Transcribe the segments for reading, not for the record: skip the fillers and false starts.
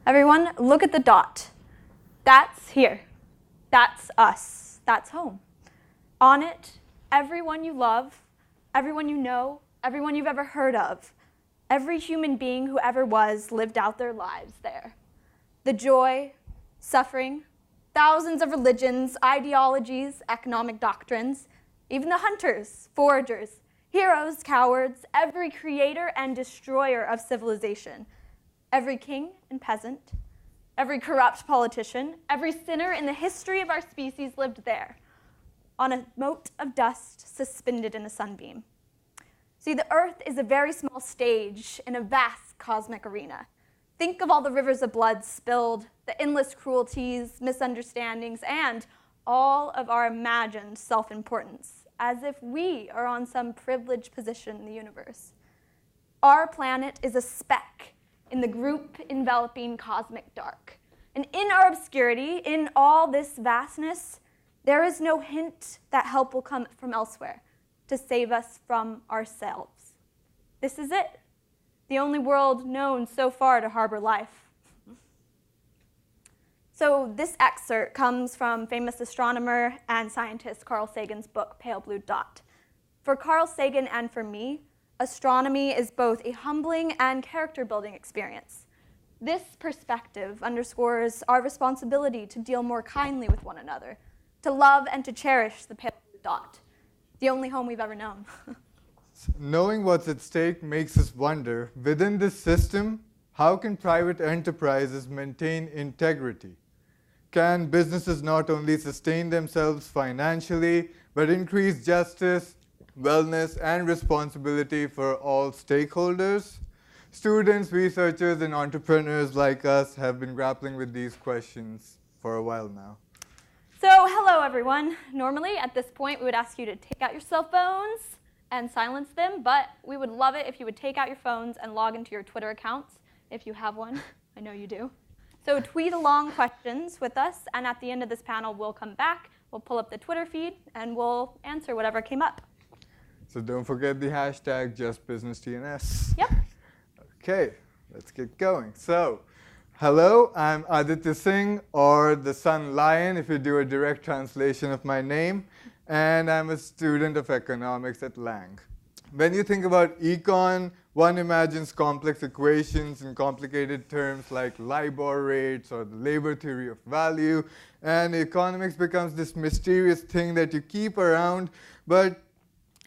Everyone, look at the dot. That's here. That's us. That's home. On it, everyone you love, everyone you know, everyone you've ever heard of, every human being who ever was lived out their lives there. The joy, suffering, thousands of religions, ideologies, economic doctrines, even the hunters, foragers, heroes, cowards, every creator and destroyer of civilization, every king and peasant, every corrupt politician, every sinner in the history of our species lived there, on a mote of dust suspended in a sunbeam. See, the Earth is a very small stage in a vast cosmic arena. Think of all the rivers of blood spilled, the endless cruelties, misunderstandings, and all of our imagined self-importance, as if we are on some privileged position in the universe. Our planet is a speck in the group enveloping cosmic dark. And in our obscurity, in all this vastness, there is no hint that help will come from elsewhere to save us from ourselves. This is it, the only world known so far to harbor life. So this excerpt comes from famous astronomer and scientist Carl Sagan's book, Pale Blue Dot. For Carl Sagan and for me, astronomy is both a humbling and character-building experience. This perspective underscores our responsibility to deal more kindly with one another, to love and to cherish the pale blue dot, the only home we've ever known. Knowing what's at stake makes us wonder, within this system, how can private enterprises maintain integrity? Can businesses not only sustain themselves financially, but increase justice, wellness, and responsibility for all stakeholders? Students, researchers, and entrepreneurs like us have been grappling with these questions for a while now. So, hello everyone. Normally, at this point, we would ask you to take out your cell phones and silence them, but we would love it if you would take out your phones and log into your Twitter accounts, if you have one. I know you do. So tweet along questions with us, and at the end of this panel, we'll come back, we'll pull up the Twitter feed, and we'll answer whatever came up. So don't forget the hashtag JustBusinessTNS. Yep. Okay, let's get going. So, hello, I'm Aditya Singh, or the Sun Lion, if you do a direct translation of my name, and I'm a student of economics at Lang. When you think about econ, one imagines complex equations and complicated terms like LIBOR rates or the labor theory of value, and economics becomes this mysterious thing that you keep around, but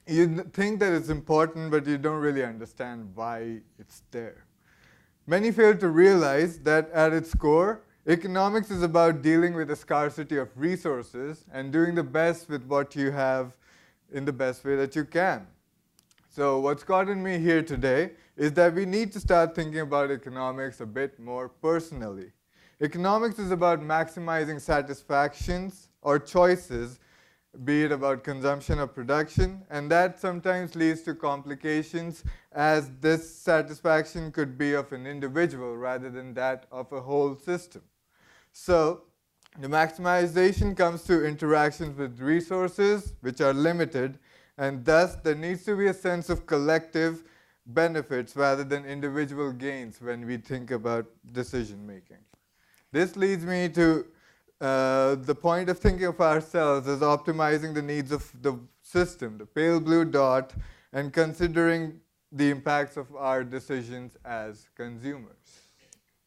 you think that it's important, but you don't really understand why it's there. Many fail to realize that at its core, economics is about dealing with the scarcity of resources and doing the best with what you have in the best way that you can. So what's gotten me here today is that we need to start thinking about economics a bit more personally. Economics is about maximizing satisfactions or choices, be it about consumption or production, and that sometimes leads to complications, as this satisfaction could be of an individual rather than that of a whole system. So the maximization comes through interactions with resources which are limited, and thus there needs to be a sense of collective benefits rather than individual gains when we think about decision making. This leads me to the point of thinking of ourselves as optimizing the needs of the system, the pale blue dot, and considering the impacts of our decisions as consumers.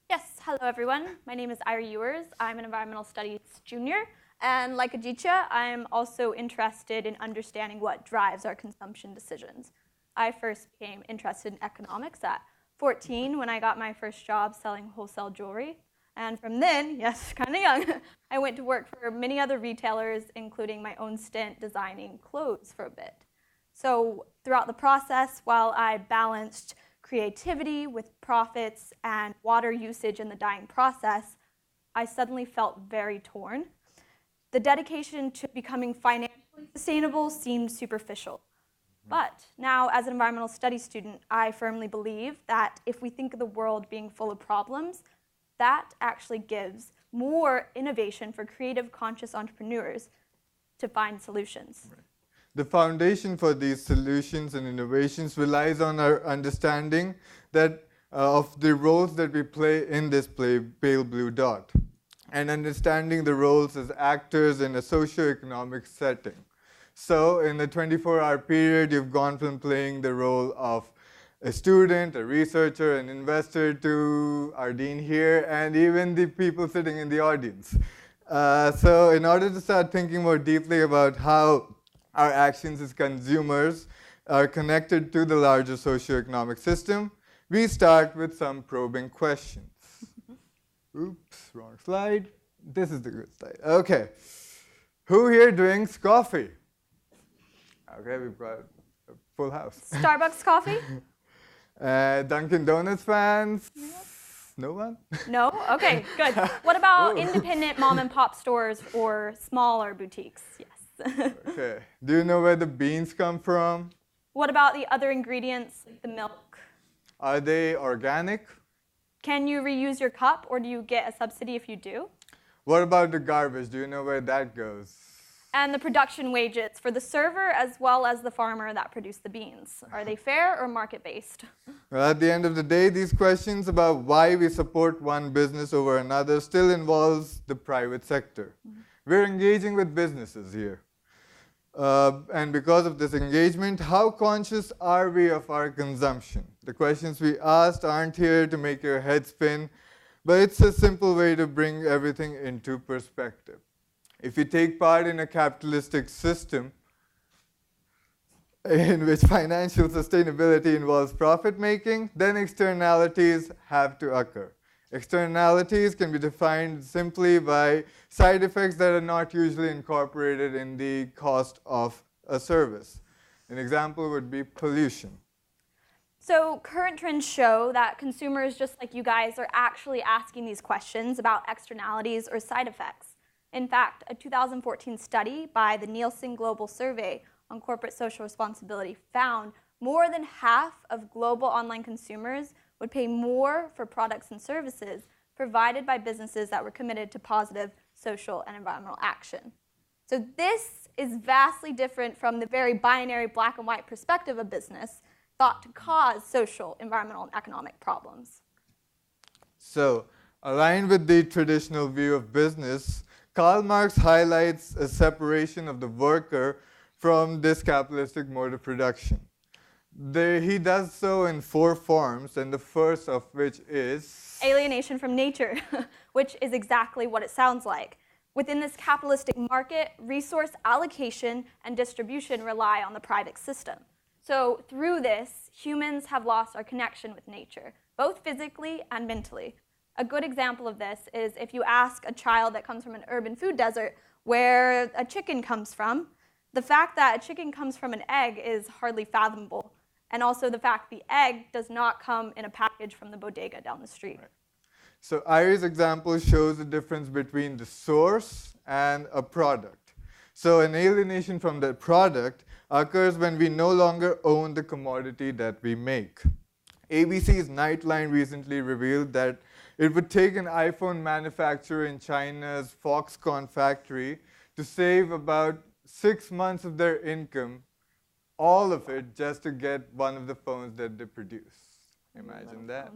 Yes, hello everyone. My name is Irie Ewers. I'm an environmental studies junior, and like Aditya, I'm also interested in understanding what drives our consumption decisions. I first became interested in economics at 14 when I got my first job selling wholesale jewelry. And from then, yes, kind of young, I went to work for many other retailers, including my own stint designing clothes for a bit. So throughout the process, while I balanced creativity with profits and water usage in the dyeing process, I suddenly felt very torn. The dedication to becoming financially sustainable seemed superficial. But now, as an environmental studies student, I firmly believe that if we think of the world being full of problems, that actually gives more innovation for creative, conscious entrepreneurs to find solutions. Right. The foundation for these solutions and innovations relies on our understanding that of the roles that we play in this pale blue dot, and understanding the roles as actors in a socio-economic setting. So in the 24-hour period, you've gone from playing the role of a student, a researcher, an investor, to our dean here, and even the people sitting in the audience. So in order to start thinking more deeply about how our actions as consumers are connected to the larger socioeconomic system, we start with some probing questions. Oops, wrong slide. This is the good slide. Okay. Who here drinks coffee? Okay, we've got a full house. Starbucks coffee? Dunkin' Donuts fans? No one? No? Okay, good. What about independent mom and pop stores or smaller boutiques? Yes. Okay. Do you know where the beans come from? What about the other ingredients, like the milk? Are they organic? Can you reuse your cup, or do you get a subsidy if you do? What about the garbage? Do you know where that goes? And the production wages for the server as well as the farmer that produced the beans. Are they fair or market-based? Well, at the end of the day, these questions about why we support one business over another still involves the private sector. We're engaging with businesses here. And because of this engagement, how conscious are we of our consumption? The questions we asked aren't here to make your head spin, but it's a simple way to bring everything into perspective. If you take part in a capitalistic system in which financial sustainability involves profit making, then externalities have to occur. Externalities can be defined simply by side effects that are not usually incorporated in the cost of a service. An example would be pollution. So current trends show that consumers, just like you guys, are actually asking these questions about externalities or side effects. In fact, a 2014 study by the Nielsen Global Survey on Corporate Social Responsibility found more than half of global online consumers would pay more for products and services provided by businesses that were committed to positive social and environmental action. So this is vastly different from the very binary black and white perspective of business thought to cause social, environmental, and economic problems. So, aligned with the traditional view of business, Karl Marx highlights a separation of the worker from this capitalistic mode of production. He does so in 4 forms, and the first of which is alienation from nature, which is exactly what it sounds like. Within this capitalistic market, resource allocation and distribution rely on the private system. So through this, humans have lost our connection with nature, both physically and mentally. A good example of this is if you ask a child that comes from an urban food desert where a chicken comes from, the fact that a chicken comes from an egg is hardly fathomable. And also the fact the egg does not come in a package from the bodega down the street. Right. So Irie's example shows the difference between the source and a product. So an alienation from the product occurs when we no longer own the commodity that we make. ABC's Nightline recently revealed that it would take an iPhone manufacturer in China's Foxconn factory to save about 6 months of their income, all of it just to get one of the phones that they produce. Imagine that.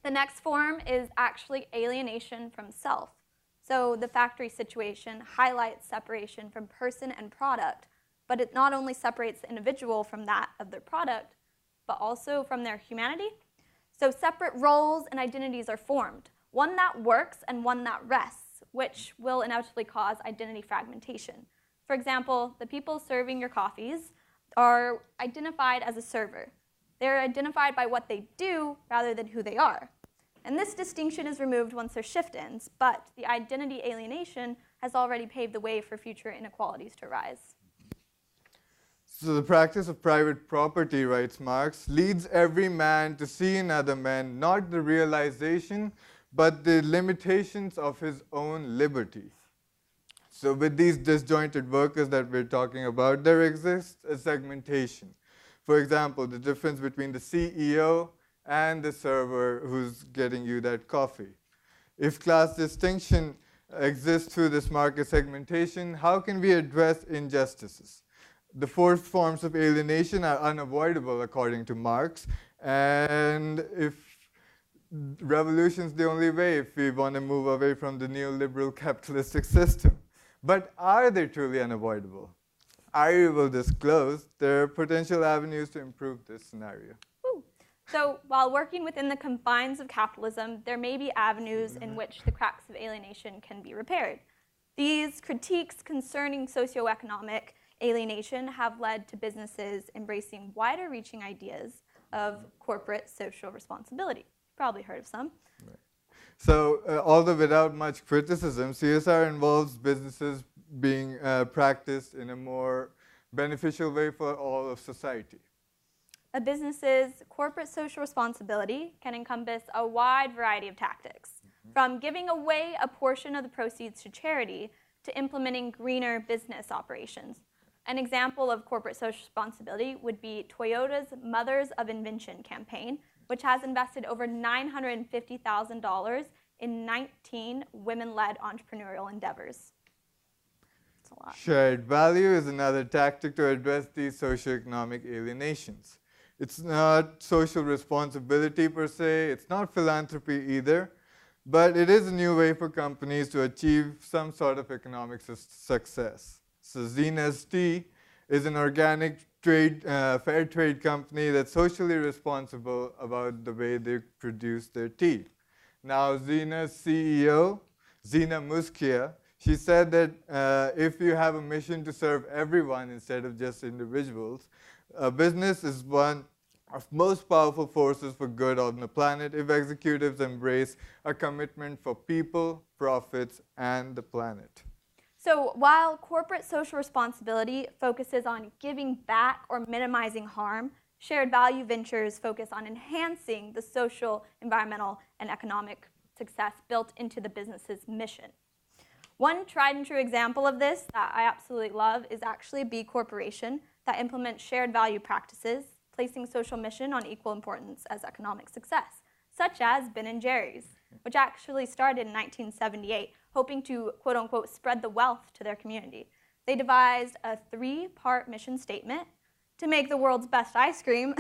The next form is actually alienation from self. So the factory situation highlights separation from person and product, but it not only separates the individual from that of their product, but also from their humanity. So separate roles and identities are formed, one that works and one that rests, which will inevitably cause identity fragmentation. For example, the people serving your coffees are identified as a server. They're identified by what they do rather than who they are. And this distinction is removed once their shift ends, but the identity alienation has already paved the way for future inequalities to rise. So the practice of private property, writes Marx, leads every man to see in other men not the realization, but the limitations of his own liberty. So with these disjointed workers that we're talking about, there exists a segmentation. For example, the difference between the CEO and the server who's getting you that coffee. If class distinction exists through this market segmentation, how can we address injustices? The 4 forms of alienation are unavoidable according to Marx, And if revolution's the only way if we want to move away from the neoliberal capitalistic system. But are they truly unavoidable? Irie will disclose there are potential avenues to improve this scenario. Woo. So while working within the confines of capitalism, there may be avenues in which the cracks of alienation can be repaired. These critiques concerning socioeconomic alienation have led to businesses embracing wider-reaching ideas of corporate social responsibility. You've probably heard of some. Right. So although without much criticism, CSR involves businesses being practiced in a more beneficial way for all of society. A business's corporate social responsibility can encompass a wide variety of tactics, from giving away a portion of the proceeds to charity to implementing greener business operations. An example of corporate social responsibility would be Toyota's Mothers of Invention campaign, which has invested over $950,000 in 19 women-led entrepreneurial endeavors. That's a lot. Shared value is another tactic to address these socioeconomic alienations. It's not social responsibility per se, it's not philanthropy either, but it is a new way for companies to achieve some sort of economic success. So Zena's Tea is an organic trade, fair trade company that's socially responsible about the way they produce their tea. Now Zena's CEO, Zena Muskia, she said that if you have a mission to serve everyone instead of just individuals, business is one of most powerful forces for good on the planet if executives embrace a commitment for people, profits, and the planet. So while corporate social responsibility focuses on giving back or minimizing harm, shared value ventures focus on enhancing the social, environmental, and economic success built into the business's mission. One tried and true example of this that I absolutely love is actually a B Corporation that implements shared value practices, placing social mission on equal importance as economic success, such as Ben & Jerry's, which actually started in 1978, hoping to, quote unquote, spread the wealth to their community. They devised a 3-part mission statement to make the world's best ice cream,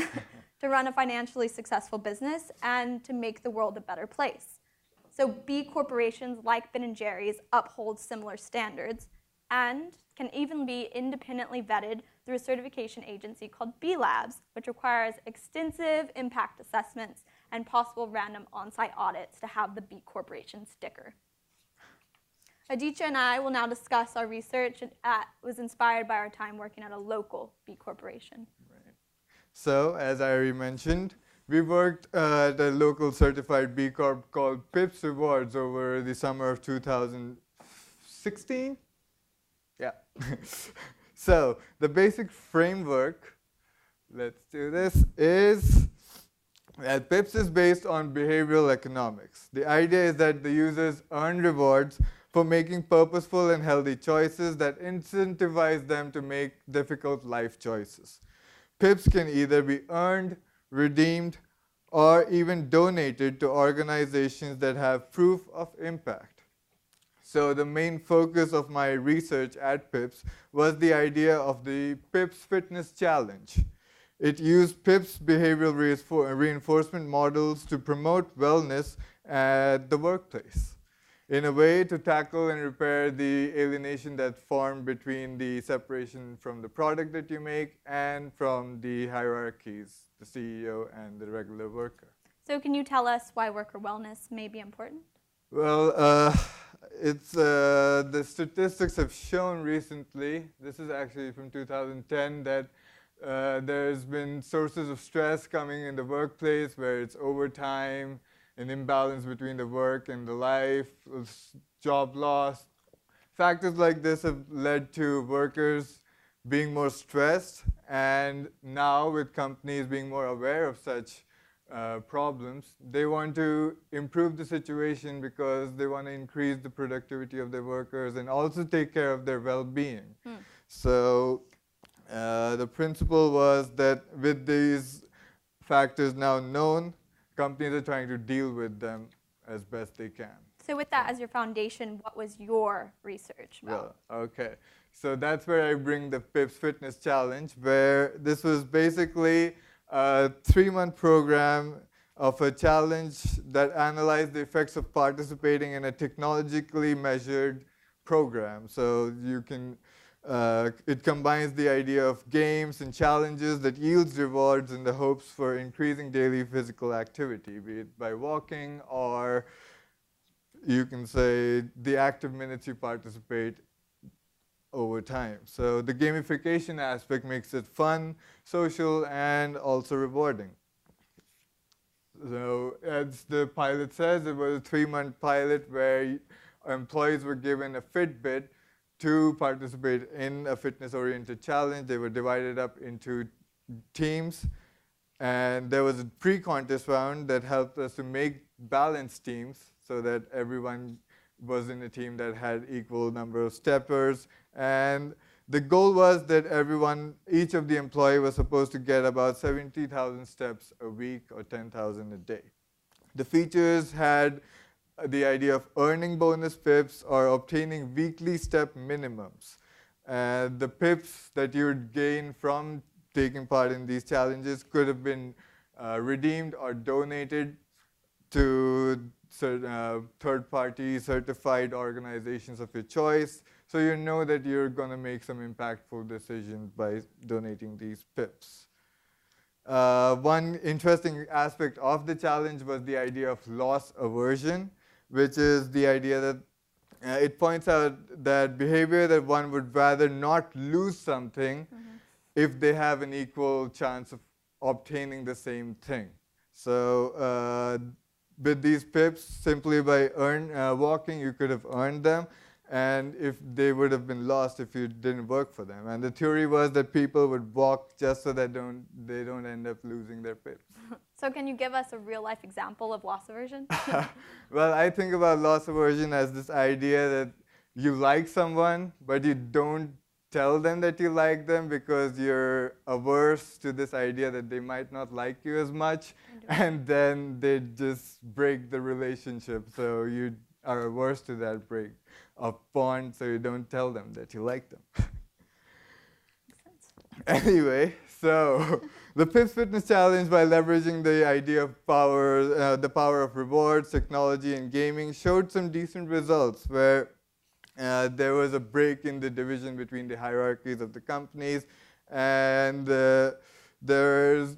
to run a financially successful business, and to make the world a better place. So B corporations like Ben & Jerry's uphold similar standards and can even be independently vetted through a certification agency called B Labs, which requires extensive impact assessments and possible random on-site audits to have the B Corporation sticker. Aditya and I will now discuss our research that was inspired by our time working at a local B Corporation. Right. So, as Irie mentioned, we worked at a local certified B Corp called PIPS Rewards over the summer of 2016. Yeah. So the basic framework, let's do this, is that PIPS is based on behavioral economics. The idea is that the users earn rewards for making purposeful and healthy choices that incentivize them to make difficult life choices. PIPS can either be earned, redeemed, or even donated to organizations that have proof of impact. So the main focus of my research at PIPS was the idea of the PIPS Fitness Challenge. It used PIPS behavioral reinforcement models to promote wellness at the workplace in a way to tackle and repair the alienation that formed between the separation from the product that you make and from the hierarchies, the CEO and the regular worker. So can you tell us why worker wellness may be important? Well, the statistics have shown recently, this is actually from 2010, that there's been sources of stress coming in the workplace where it's overtime, an imbalance between the work and the life, job loss. Factors like this have led to workers being more stressed, and now with companies being more aware of such problems, they want to improve the situation because they want to increase the productivity of their workers and also take care of their well-being. So the principle was that with these factors now known, companies are trying to deal with them as best they can. So with that as your foundation, what was your research about? Well, okay. So that's where I bring the PIPS Fitness Challenge, where this was basically a 3-month program of a challenge that analyzed the effects of participating in a technologically measured program. So you can, it combines the idea of games and challenges that yields rewards in the hopes for increasing daily physical activity, be it by walking or you can say the active minutes you participate over time. So the gamification aspect makes it fun, social, and also rewarding. So as the pilot says, it was a 3-month pilot where employees were given a Fitbit to participate in a fitness-oriented challenge. They were divided up into teams, and there was a pre-contest round that helped us to make balanced teams so that everyone was in a team that had equal number of steppers. And the goal was that each of the employees was supposed to get about 70,000 steps a week or 10,000 a day. The features had the idea of earning bonus pips or obtaining weekly step minimums. The pips that you would gain from taking part in these challenges could have been redeemed or donated to third-party certified organizations of your choice. So you know that you're going to make some impactful decisions by donating these pips. One interesting aspect of the challenge was the idea of loss aversion, which is the idea that it points out that behavior that one would rather not lose something if they have an equal chance of obtaining the same thing. So with these pips, simply by walking, you could have earned them, and if they would have been lost if you didn't work for them. And the theory was that people would walk just so that they don't end up losing their pips. So can you give us a real-life example of loss aversion? Well, I think about loss aversion as this idea that you like someone, but you don't tell them that you like them because you're averse to this idea that they might not like you as much, and then they just break the relationship. So you are averse to that break of bond, so you don't tell them that you like them. Makes sense. Anyway, so the Pips Fitness Challenge, by leveraging the idea of power, the power of rewards, technology, and gaming, showed some decent results where there was a break in the division between the hierarchies of the companies, and there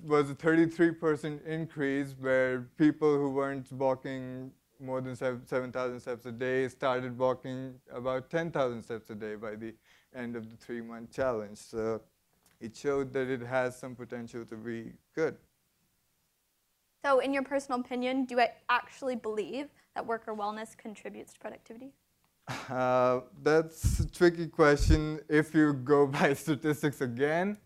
was a 33% increase where people who weren't walking more than 7,000 steps a day started walking about 10,000 steps a day by the end of the 3-month challenge. So it showed that it has some potential to be good. So in your personal opinion, do you actually believe that worker wellness contributes to productivity? That's a tricky question. If you go by statistics again,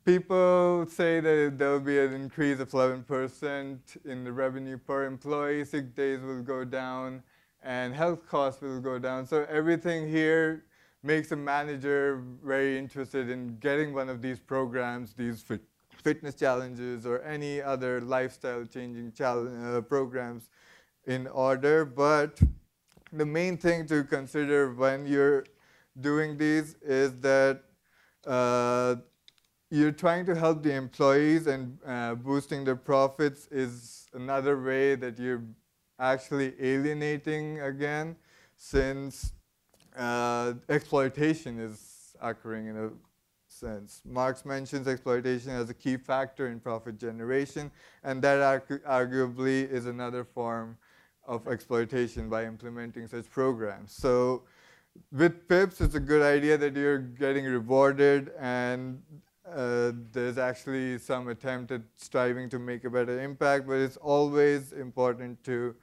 people say that there will be an increase of 11% in the revenue per employee, sick days will go down, and health costs will go down. So everything here makes a manager very interested in getting one of these programs, these fitness challenges or any other lifestyle changing programs in order. But the main thing to consider when you're doing these is that you're trying to help the employees, and boosting their profits is another way that you're actually alienating again, since exploitation is occurring in a sense. Marx mentions exploitation as a key factor in profit generation, and that arguably is another form of exploitation by implementing such programs. So with PIPs, it's a good idea that you're getting rewarded, and there's actually some attempt at striving to make a better impact, but it's always important to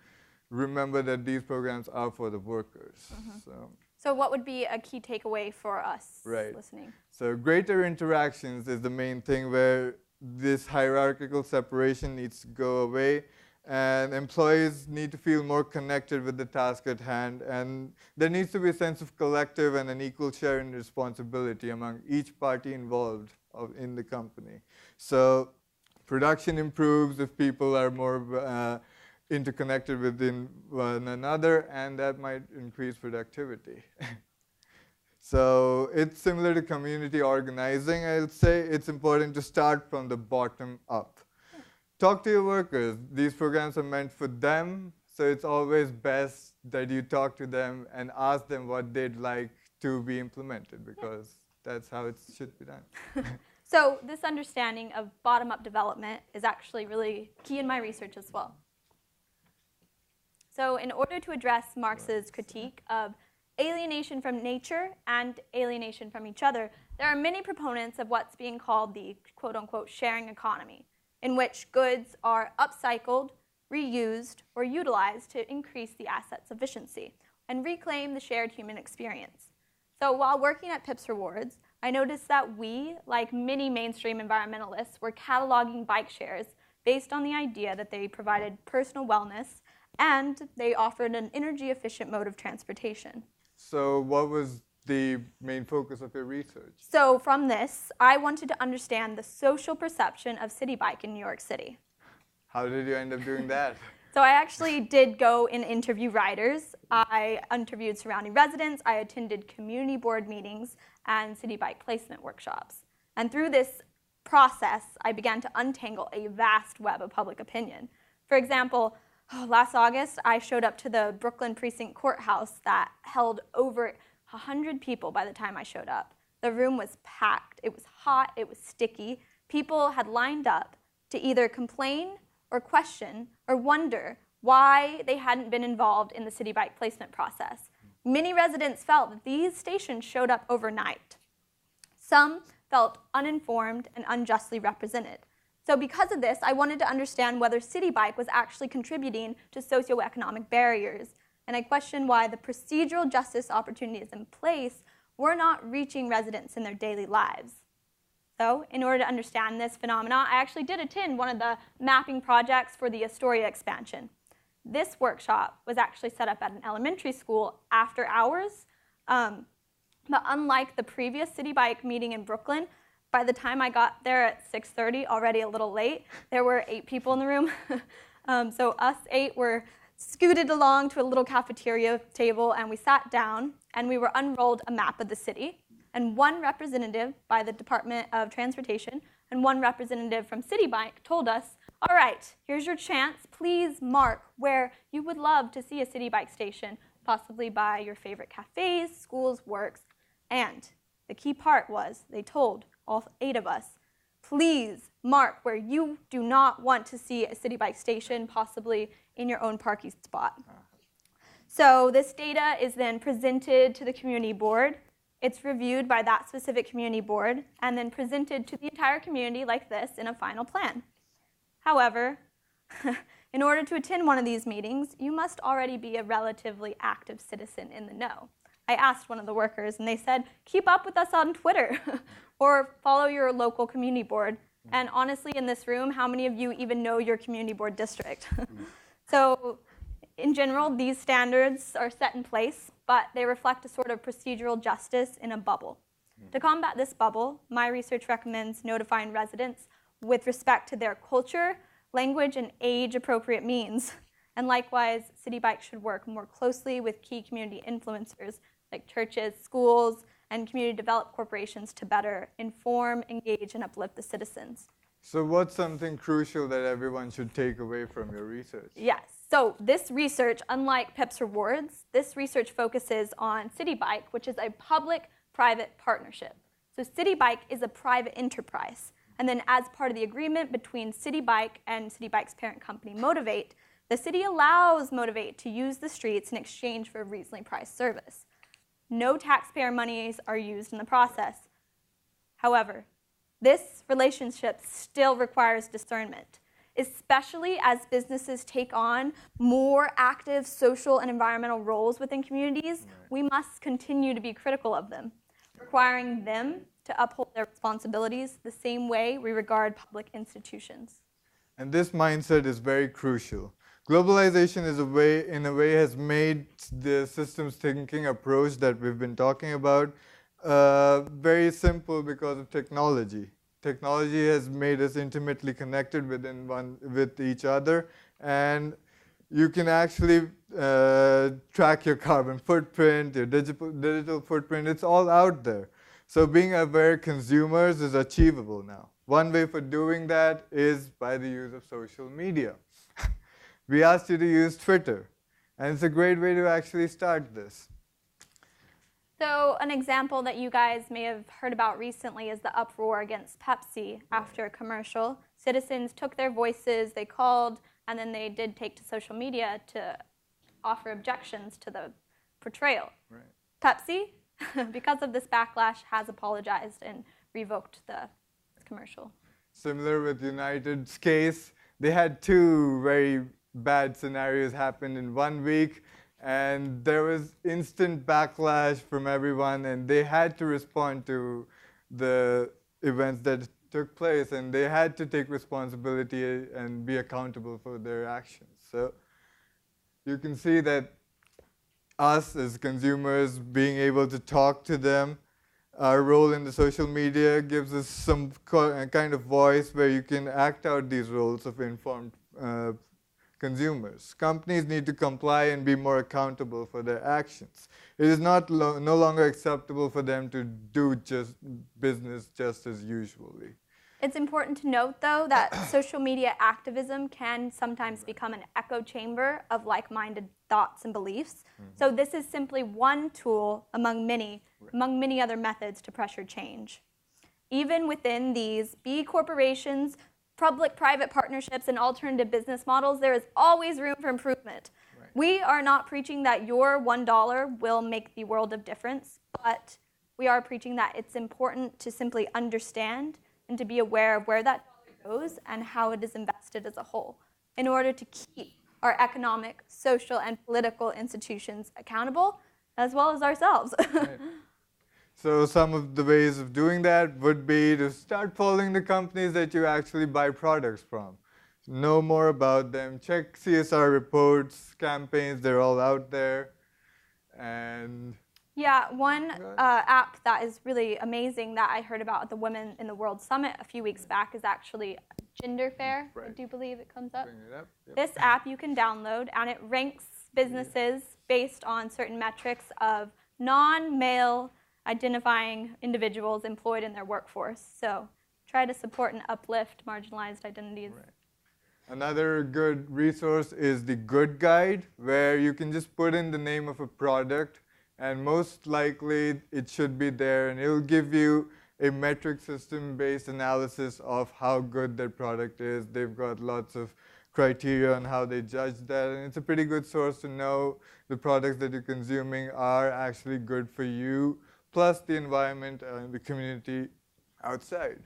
remember that these programs are for the workers. So what would be a key takeaway for us listening? So greater interactions is the main thing, where this hierarchical separation needs to go away, and employees need to feel more connected with the task at hand, and there needs to be a sense of collective and an equal share in responsibility among each party involved in the company. So production improves if people are more interconnected within one another, and that might increase productivity. So it's similar to community organizing, I'll say. It's important to start from the bottom up. Talk to your workers. These programs are meant for them, so it's always best that you talk to them and ask them what they'd like to be implemented, because that's how it should be done. So this understanding of bottom-up development is actually really key in my research as well. So in order to address Marx's critique of alienation from nature and alienation from each other, there are many proponents of what's being called the quote-unquote sharing economy, in which goods are upcycled, reused, or utilized to increase the asset's efficiency and reclaim the shared human experience. So while working at Pips Rewards, I noticed that we, like many mainstream environmentalists, were cataloging bike shares based on the idea that they provided personal wellness and they offered an energy-efficient mode of transportation. So what was the main focus of your research? So from this, I wanted to understand the social perception of city bike in New York City. How did you end up doing that? So I actually did go and interview riders. I interviewed surrounding residents. I attended community board meetings and city bike placement workshops. And through this process, I began to untangle a vast web of public opinion. For example, last August, I showed up to the Brooklyn Precinct Courthouse that held over 100 people by the time I showed up. The room was packed. It was hot. It was sticky. People had lined up to either complain or question or wonder why they hadn't been involved in the city bike placement process. Many residents felt that these stations showed up overnight. Some felt uninformed and unjustly represented. So because of this, I wanted to understand whether city bike was actually contributing to socioeconomic barriers, and I questioned why the procedural justice opportunities in place were not reaching residents in their daily lives. So in order to understand this phenomena, I actually did attend one of the mapping projects for the Astoria expansion. This workshop was actually set up at an elementary school after hours, but unlike the previous city bike meeting in Brooklyn, by the time I got there at 6:30, already a little late, there were 8 people in the room. So us 8 were scooted along to a little cafeteria table, and we sat down, and we were unrolled a map of the city. And one representative by the Department of Transportation and one representative from City Bike told us, all right, here's your chance. Please mark where you would love to see a city bike station, possibly by your favorite cafes, schools, works. And the key part was they told all 8 of us, please mark where you do not want to see a city bike station, possibly in your own parking spot. So this data is then presented to the community board. It's reviewed by that specific community board and then presented to the entire community like this in a final plan. However, in order to attend one of these meetings, you must already be a relatively active citizen in the know. I asked one of the workers, and they said, keep up with us on Twitter or follow your local community board. And honestly, in this room, how many of you even know your community board district? So in general, these standards are set in place, but they reflect a sort of procedural justice in a bubble. To combat this bubble, my research recommends notifying residents with respect to their culture, language, and age-appropriate means. And likewise, City Bike should work more closely with key community influencers like churches, schools, and community-developed corporations to better inform, engage, and uplift the citizens. So what's something crucial that everyone should take away from your research? Yes. So this research, unlike Pips Rewards, this research focuses on City Bike, which is a public-private partnership. So City Bike is a private enterprise. And then as part of the agreement between City Bike and City Bike's parent company, Motivate, the city allows Motivate to use the streets in exchange for a reasonably priced service. No taxpayer monies are used in the process. However, this relationship still requires discernment, especially as businesses take on more active social and environmental roles within communities. We must continue to be critical of them, requiring them to uphold their responsibilities the same way we regard public institutions. And this mindset is very crucial. Globalization in a way has made the systems thinking approach that we've been talking about very simple because of technology. Technology has made us intimately connected with each other, and you can actually track your carbon footprint, your digital footprint. It's all out there. So being aware consumers is achievable now. One way for doing that is by the use of social media. We asked you to use Twitter, and it's a great way to actually start this. So an example that you guys may have heard about recently is the uproar against Pepsi after a commercial. Citizens took their voices, they called, and then they did take to social media to offer objections to the portrayal. Right. Pepsi, because of this backlash, has apologized and revoked the commercial. Similar with United's case, they had two very bad scenarios happen in 1 week, and there was instant backlash from everyone, and they had to respond to the events that took place, and they had to take responsibility and be accountable for their actions. So you can see that us as consumers being able to talk to them, our role in the social media gives us some kind of voice where you can act out these roles of informed consumers. Companies need to comply and be more accountable for their actions. It is no longer acceptable for them to do just business just as usually. It's important to note, though, that social media activism can sometimes become an echo chamber of like-minded thoughts and beliefs. So this is simply one tool among many other methods to pressure change. Even within these B corporations, public-private partnerships, and alternative business models, there is always room for improvement. Right. We are not preaching that your $1 will make the world of difference, but we are preaching that it's important to simply understand and to be aware of where that dollar goes and how it is invested as a whole in order to keep our economic, social, and political institutions accountable, as well as ourselves. Right. So some of the ways of doing that would be to start following the companies that you actually buy products from. Know more about them, check CSR reports, campaigns, they're all out there. And yeah, one app that is really amazing that I heard about at the Women in the World Summit a few weeks back is actually Gender Fair. Right. I do believe it comes up. Bring it up. Yep. This app you can download, and it ranks businesses based on certain metrics of non-male identifying individuals employed in their workforce. So try to support and uplift marginalized identities. Right. Another good resource is the Good Guide, where you can just put in the name of a product, and most likely it should be there, and it will give you a metric system-based analysis of how good that product is. They've got lots of criteria on how they judge that, and it's a pretty good source to know the products that you're consuming are actually good for you, plus the environment and the community outside.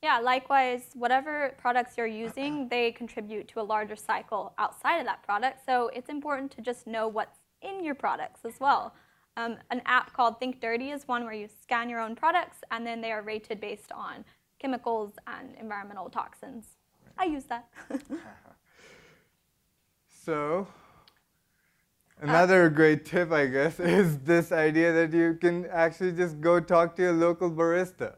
Yeah, likewise, whatever products you're using, they contribute to a larger cycle outside of that product, so it's important to just know what's in your products as well. An app called Think Dirty is one where you scan your own products, and then they are rated based on chemicals and environmental toxins. I use that. So, another great tip, I guess, is this idea that you can actually just go talk to your local barista.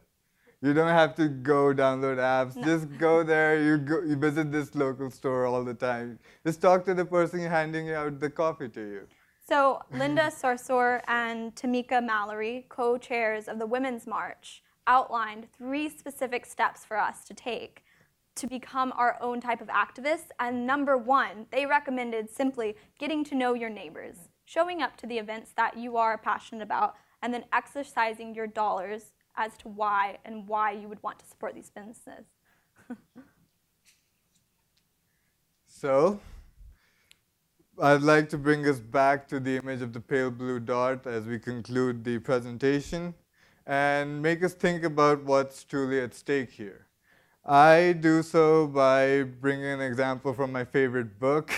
You don't have to go download apps. No. Just go there. You visit this local store all the time. Just talk to the person handing out the coffee to you. So Linda Sorsor and Tamika Mallory, co-chairs of the Women's March, outlined 3 specific steps for us to take to become our own type of activists. And number 1, they recommended simply getting to know your neighbors, showing up to the events that you are passionate about, and then exercising your dollars as to why you would want to support these businesses. So, I'd like to bring us back to the image of the pale blue dot as we conclude the presentation and make us think about what's truly at stake here. I do so by bringing an example from my favorite book,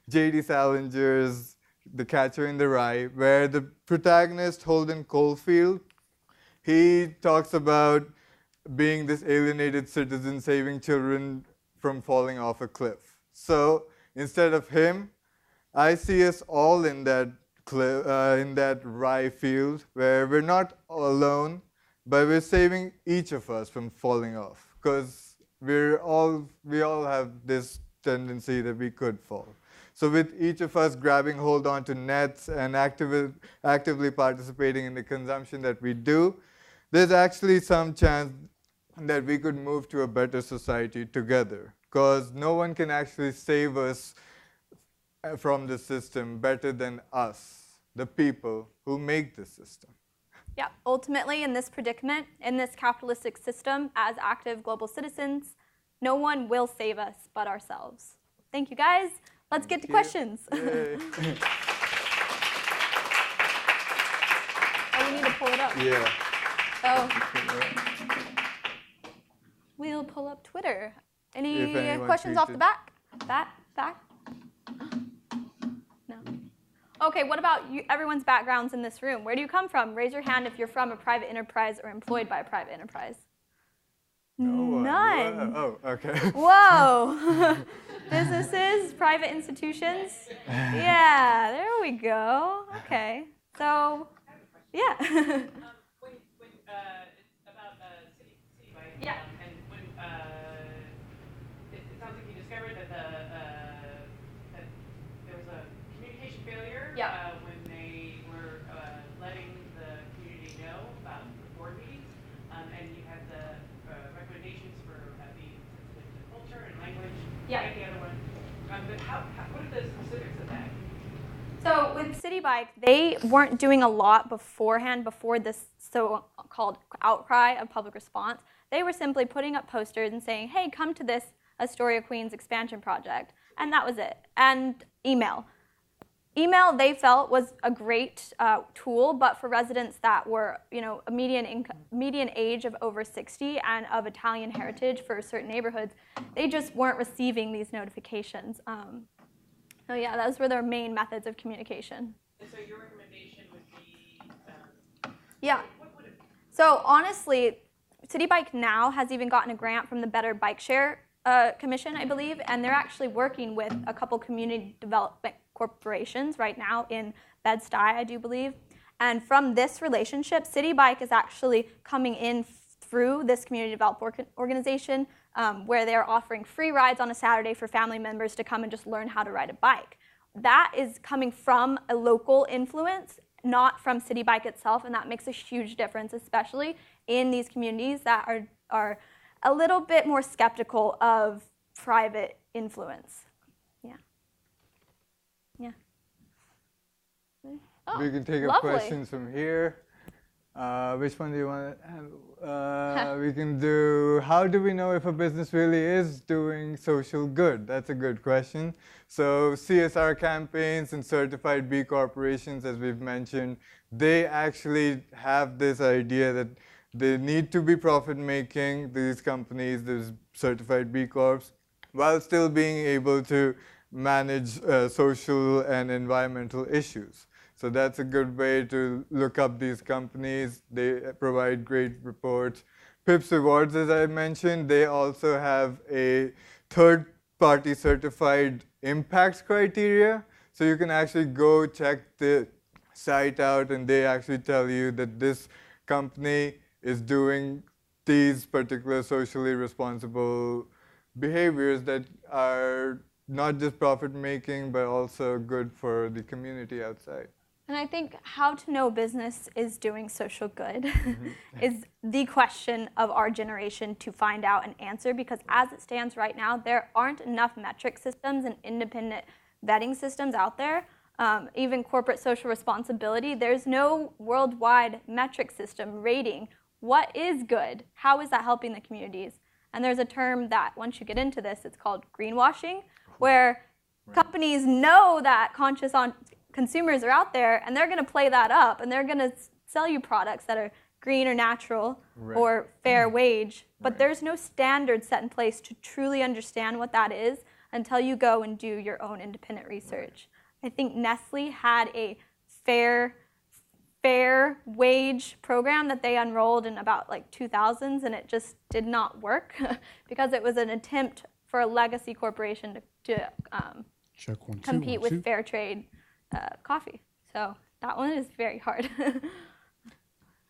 J.D. Salinger's The Catcher in the Rye, where the protagonist, Holden Caulfield, he talks about being this alienated citizen saving children from falling off a cliff. So instead of him, I see us all in that rye field where we're not alone, but we're saving each of us from falling off, because we all have this tendency that we could fall. So with each of us grabbing hold onto nets and actively participating in the consumption that we do, there's actually some chance that we could move to a better society together, because no one can actually save us from the system better than us, the people who make the system. Yeah, ultimately in this predicament, in this capitalistic system, as active global citizens, no one will save us but ourselves. Thank you, guys. Let's get to questions. Yay. Oh, we need to pull it up. Yeah. Oh. We'll pull up Twitter. Any questions off the back? Back? No. Okay, what about you, everyone's backgrounds in this room? Where do you come from? Raise your hand if you're from a private enterprise or employed by a private enterprise. None. Oh, okay. Whoa. Businesses, private institutions. Yeah, there we go. Okay. So, yeah. About city bike. Yeah. And when it sounds like you discovered that that there was a communication failure. Yeah. When they were letting the community know about the board meetings, and you had the recommendations for being sensitive to culture and language. Yeah. And the other one. But what are the specifics of that? So with City Bike, they weren't doing a lot beforehand, before this so-called outcry of public response. They were simply putting up posters and saying, hey, come to this Astoria Queens expansion project. And that was it. And email. Email, they felt, was a great tool, but for residents that were, a median age of over 60 and of Italian heritage for certain neighborhoods, they just weren't receiving these notifications. So yeah, those were their main methods of communication. And so your recommendation would be? Yeah. What would it be? So honestly, City Bike now has even gotten a grant from the Better Bike Share Commission, I believe, and they're actually working with a couple community development corporations right now in Bed-Stuy, I do believe. And from this relationship, City Bike is actually coming in through this community development organization, where they're offering free rides on a Saturday for family members to come and just learn how to ride a bike. That is coming from a local influence, not from City Bike itself, and that makes a huge difference, especially in these communities that are a little bit more skeptical of private influence. Yeah. Oh, We can take up lovely. questions from here. Which one do you want to handle? We can do, how do we know if a business really is doing social good? That's a good question. So CSR campaigns and certified B corporations, as we've mentioned, they actually have this idea that they need to be profit-making, these companies, these certified B Corps, while still being able to manage social and environmental issues. So that's a good way to look up these companies. They provide great reports. PIPS Rewards, as I mentioned, they also have a third-party certified impact criteria. So you can actually go check the site out, and they actually tell you that this company is doing these particular socially responsible behaviors that are not just profit-making, but also good for the community outside. And I think how to know business is doing social good is the question of our generation to find out and answer, because as it stands right now, there aren't enough metric systems and independent vetting systems out there. Even corporate social responsibility, there's no worldwide metric system rating what is good, how is that helping the communities. And there's a term that once you get into this, it's called greenwashing, where companies know that conscious consumers are out there, and they're going to play that up, and they're going to sell you products that are green or natural or fair wage, but there's no standard set in place to truly understand what that is until you go and do your own independent research. I think Nestle had a fair wage program that they unrolled in about 2000s, and it just did not work because it was an attempt for a legacy corporation to compete with fair trade coffee. So that one is very hard.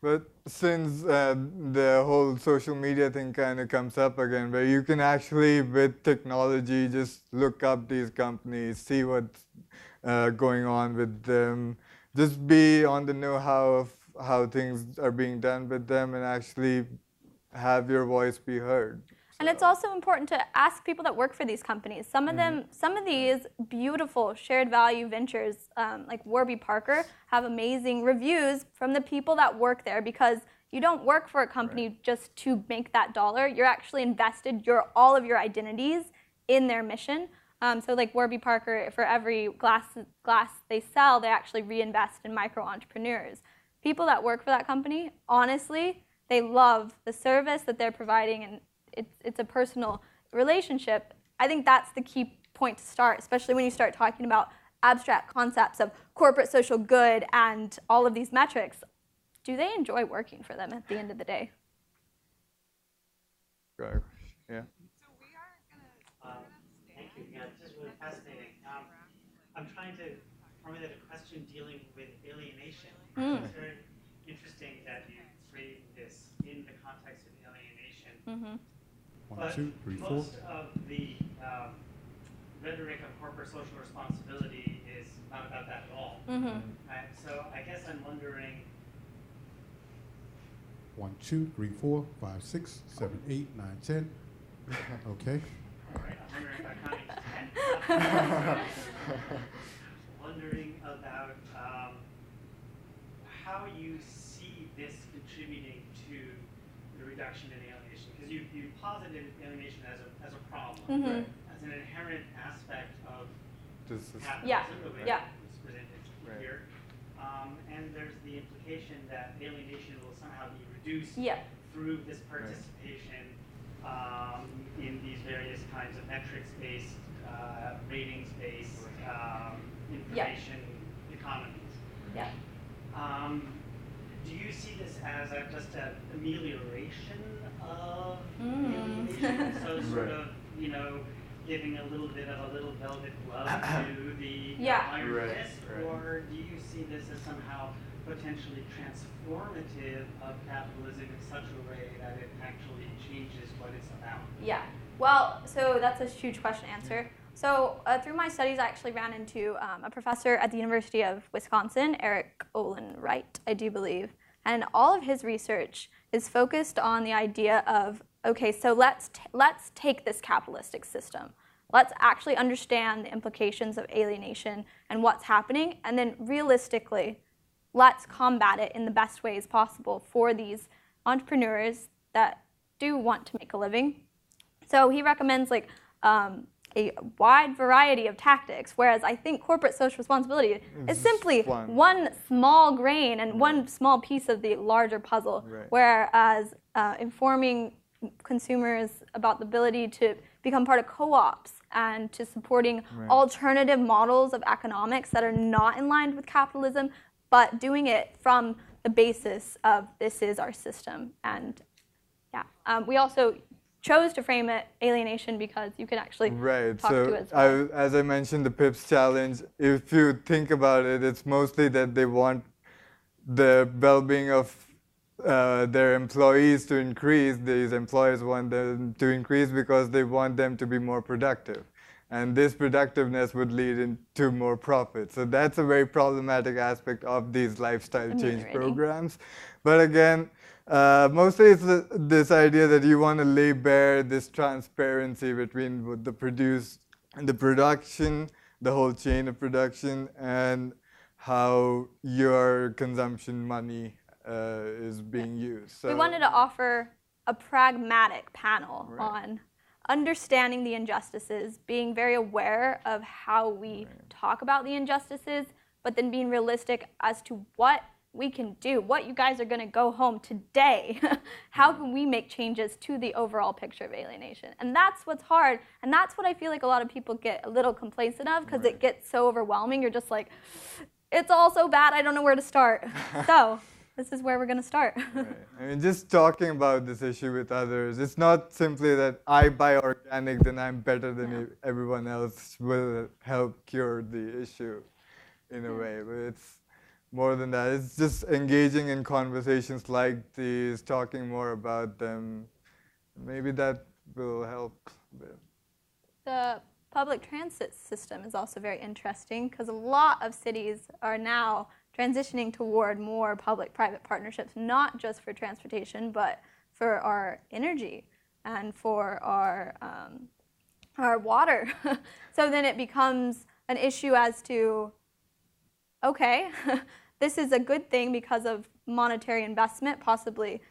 But since the whole social media thing kind of comes up again, where you can actually, with technology, just look up these companies, see what's going on with them, just be on the know-how of how things are being done with them, and actually have your voice be heard. And it's also important to ask people that work for these companies. Some of them, some of these beautiful shared value ventures, like Warby Parker, have amazing reviews from the people that work there, because you don't work for a company just to make that dollar. You're actually invested all of your identities in their mission. So like Warby Parker, for every glass they sell, they actually reinvest in micro entrepreneurs. People that work for that company, honestly, they love the service that they're providing, and it's a personal relationship. I think that's the key point to start, especially when you start talking about abstract concepts of corporate social good and all of these metrics. Do they enjoy working for them at the end of the day? Right. Yeah. So we are gonna. Thank you. Yeah, this is really fascinating. I'm trying to formulate a question dealing with alienation. It's very interesting that you frame this in the context of alienation. One, two, three, four. Most of the rhetoric of corporate social responsibility is not about that at all. Right? So I guess I'm wondering. 1, 2, 3, 4, 5, 6, 7, 8, 9, 10. Okay. All right, I'm wondering about counting to 10. Wondering about how you see this contributing to the reduction in alienation, because you posited alienation as a problem, as an inherent aspect of capitalism, the way it's presented here. And there's the implication that alienation will somehow be reduced through this participation in these various kinds of metrics-based, ratings-based information economies. Do you see this as just an amelioration of alienation? So sort of, giving a little bit of a little velvet glove to the iron fist, or do you see this as somehow potentially transformative of capitalism in such a way that it actually changes what it's about? Yeah. Well, so that's a huge question to answer. So through my studies, I actually ran into a professor at the University of Wisconsin, Eric Olin Wright, I do believe. And all of his research is focused on the idea of, okay, so let's take this capitalistic system. Let's actually understand the implications of alienation and what's happening, and then realistically, let's combat it in the best ways possible for these entrepreneurs that do want to make a living. So he recommends a wide variety of tactics, whereas I think corporate social responsibility is simply one small grain and one small piece of the larger puzzle, whereas informing consumers about the ability to become part of co-ops and to supporting alternative models of economics that are not in line with capitalism, but doing it from the basis of this is our system. And we also chose to frame it alienation because you can actually talk to it as well. As I mentioned, the PIPS challenge, if you think about it, it's mostly that they want the well-being of their employees to increase. These employers want them to increase because they want them to be more productive. And this productiveness would lead into more profit. So that's a very problematic aspect of these lifestyle change programs. But again, mostly it's this idea that you want to lay bare this transparency between the production, the whole chain of production, and how your consumption money is being used. So we wanted to offer a pragmatic panel on understanding the injustices, being very aware of how we talk about the injustices, but then being realistic as to what we can do, what you guys are going to go home today. How can we make changes to the overall picture of alienation? And that's what's hard, and that's what I feel like a lot of people get a little complacent of, because it gets so overwhelming. You're just like, it's all so bad, I don't know where to start. So this is where we're going to start. I mean, just talking about this issue with others, it's not simply that I buy organic, then I'm better than everyone else will help cure the issue in a way. But it's more than that. It's just engaging in conversations like these, talking more about them. Maybe that will help a bit. The public transit system is also very interesting because a lot of cities are now transitioning toward more public-private partnerships, not just for transportation, but for our energy and for our water. So then it becomes an issue as to, okay, this is a good thing because of monetary investment, possibly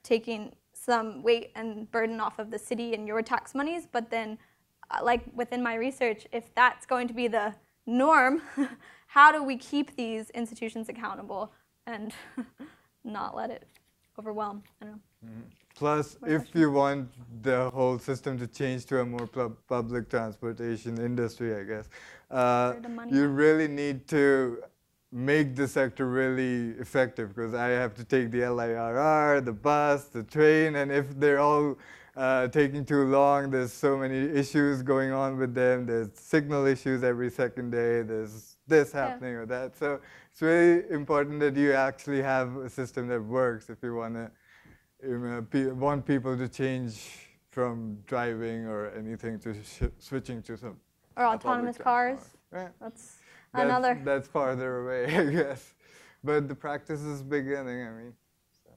taking some weight and burden off of the city and your tax monies, but then like within my research, if that's going to be the norm, how do we keep these institutions accountable and not let it overwhelm? I don't know. Mm-hmm. Plus, if you want the whole system to change to a more public transportation industry, I guess, you really need to make the sector really effective, because I have to take the LIRR, the bus, the train, and if they're all taking too long, there's so many issues going on with them. There's signal issues every second day. There's this happening or that. So it's really important that you actually have a system that works if you want people to change from driving or anything to switching to some or autonomous cars. Yeah. That's farther away, I guess. But the practice is beginning, I mean. So.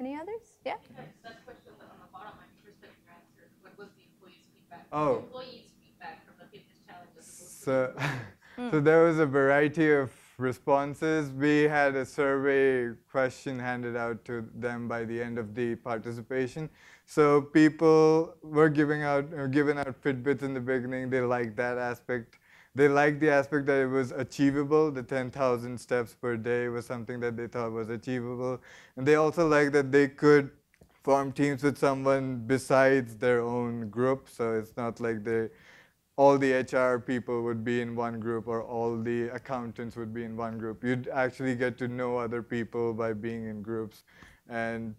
Any others? Yeah? That question on the bottom, I'm interested in your answer. What was the employees' feedback? Oh. The employees' feedback from the fitness challenge. So there was a variety of responses. We had a survey question handed out to them by the end of the participation. So people were given out Fitbits in the beginning. They liked that aspect. They liked the aspect that it was achievable. The 10,000 steps per day was something that they thought was achievable. And they also liked that they could form teams with someone besides their own group. So it's not like all the HR people would be in one group or all the accountants would be in one group. You'd actually get to know other people by being in groups and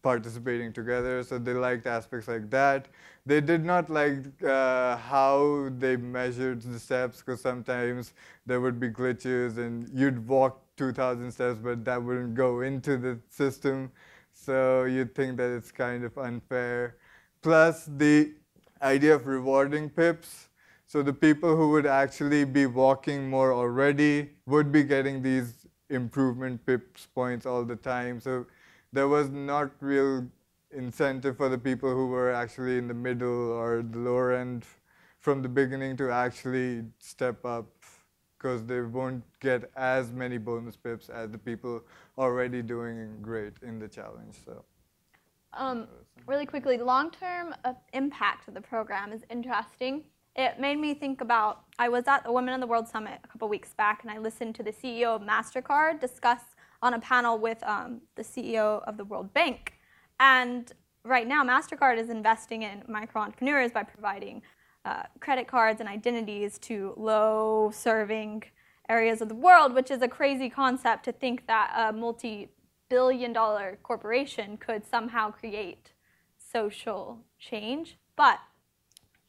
participating together. So they liked aspects like that. They did not like how they measured the steps, because sometimes there would be glitches and you'd walk 2,000 steps, but that wouldn't go into the system. So you'd think that it's kind of unfair. Plus the idea of rewarding PIPs. So the people who would actually be walking more already would be getting these improvement PIPs points all the time. So there was not real incentive for the people who were actually in the middle or the lower end from the beginning to actually step up, because they won't get as many bonus PIPs as the people already doing great in the challenge. So. Really quickly, long-term impact of the program is interesting. It made me think about, I was at the Women in the World Summit a couple weeks back, and I listened to the CEO of MasterCard discuss on a panel with the CEO of the World Bank. And right now, MasterCard is investing in micro-entrepreneurs by providing credit cards and identities to low-serving areas of the world, which is a crazy concept to think that a multi-billion-dollar corporation could somehow create social change. But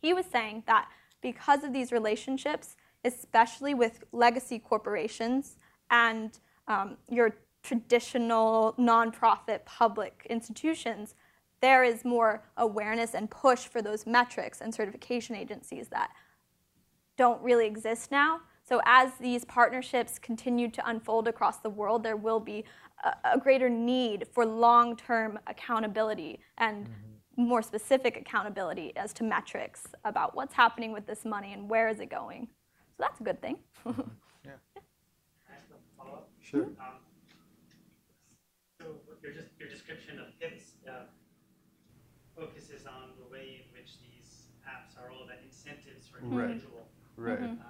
he was saying that because of these relationships, especially with legacy corporations and your traditional nonprofit public institutions, there is more awareness and push for those metrics and certification agencies that don't really exist now. So as these partnerships continue to unfold across the world, there will be a greater need for long-term accountability and more specific accountability as to metrics about what's happening with this money and where is it going. So that's a good thing. Can I ask a follow-up? Sure. So your description of PIPs focuses on the way in which these apps are all about incentives for individual performance.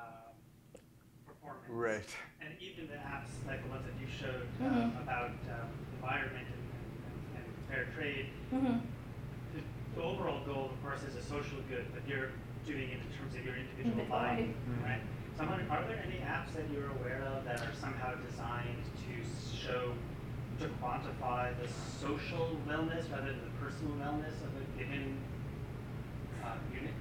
Right. And even the apps like the ones that you showed about environment and fair trade, the overall goal, of course, is a social good, but you're doing it in terms of your individual life, right? So I'm wondering, are there any apps that you're aware of that are somehow designed to quantify the social wellness rather than the personal wellness of a given unit?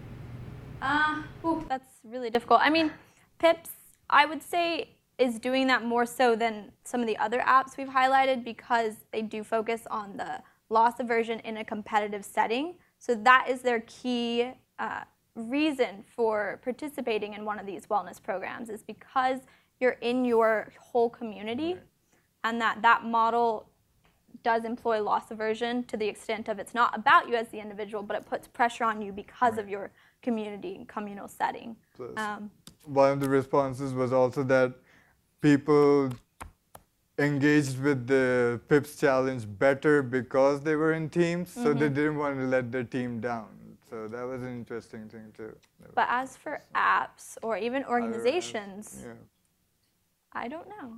That's really difficult. I mean, PIPs, I would say is doing that more so than some of the other apps we've highlighted because they do focus on the loss aversion in a competitive setting. So that is their key reason for participating in one of these wellness programs, is because you're in your whole community, and that model does employ loss aversion to the extent of it's not about you as the individual, but it puts pressure on you because of your community and communal setting. One of the responses was also that people engaged with the PIPS challenge better because they were in teams, so they didn't want to let their team down. So that was an interesting thing too. But as for apps or even organizations, I don't know.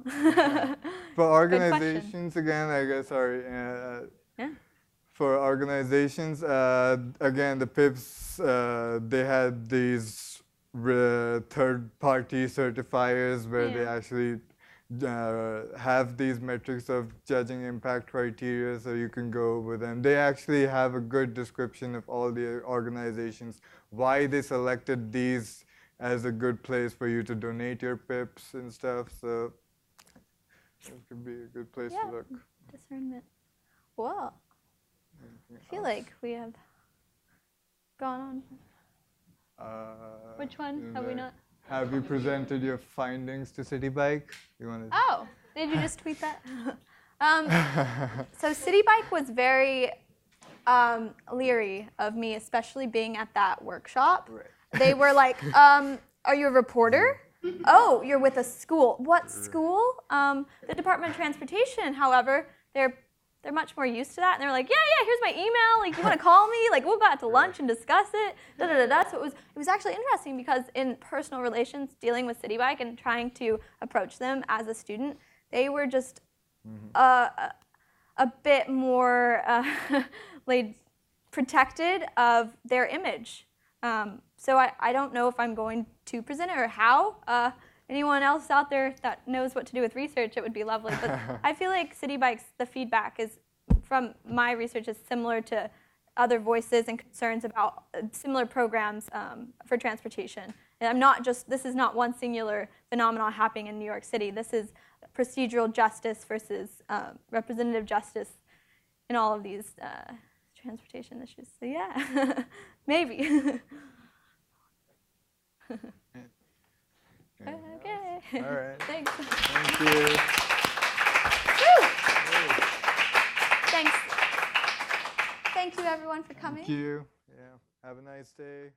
For organizations, again, I guess, for organizations, again, the PIPs, they had these third-party certifiers where they actually have these metrics of judging impact criteria, so you can go with them. They actually have a good description of all the organizations, why they selected these as a good place for you to donate your PIPs and stuff. So it could be a good place to look. Discernment. Well, I feel like we have gone on. Which one have we not? Have you presented your findings to City Bike? You want to? Oh, did you just tweet that? So City Bike was very leery of me, especially being at that workshop. Right. They were like, are you a reporter? Oh, you're with a school. What school? The Department of Transportation. However, they're much more used to that. And they're like, yeah, here's my email. Like, you want to call me? Like, we'll go out to lunch and discuss it. So it was actually interesting because in personal relations, dealing with City Bike and trying to approach them as a student, they were just a bit more protected of their image. So I don't know if I'm going to present it or how. Anyone else out there that knows what to do with research, it would be lovely. But I feel like City Bikes, the feedback is, from my research, is similar to other voices and concerns about similar programs for transportation. And this is not one singular phenomenon happening in New York City. This is procedural justice versus representative justice in all of these transportation issues. So yeah, maybe. Okay. All right. Thanks. Thank you. Woo! Thanks. Thank you, everyone, for coming. Thank you. Yeah. Have a nice day.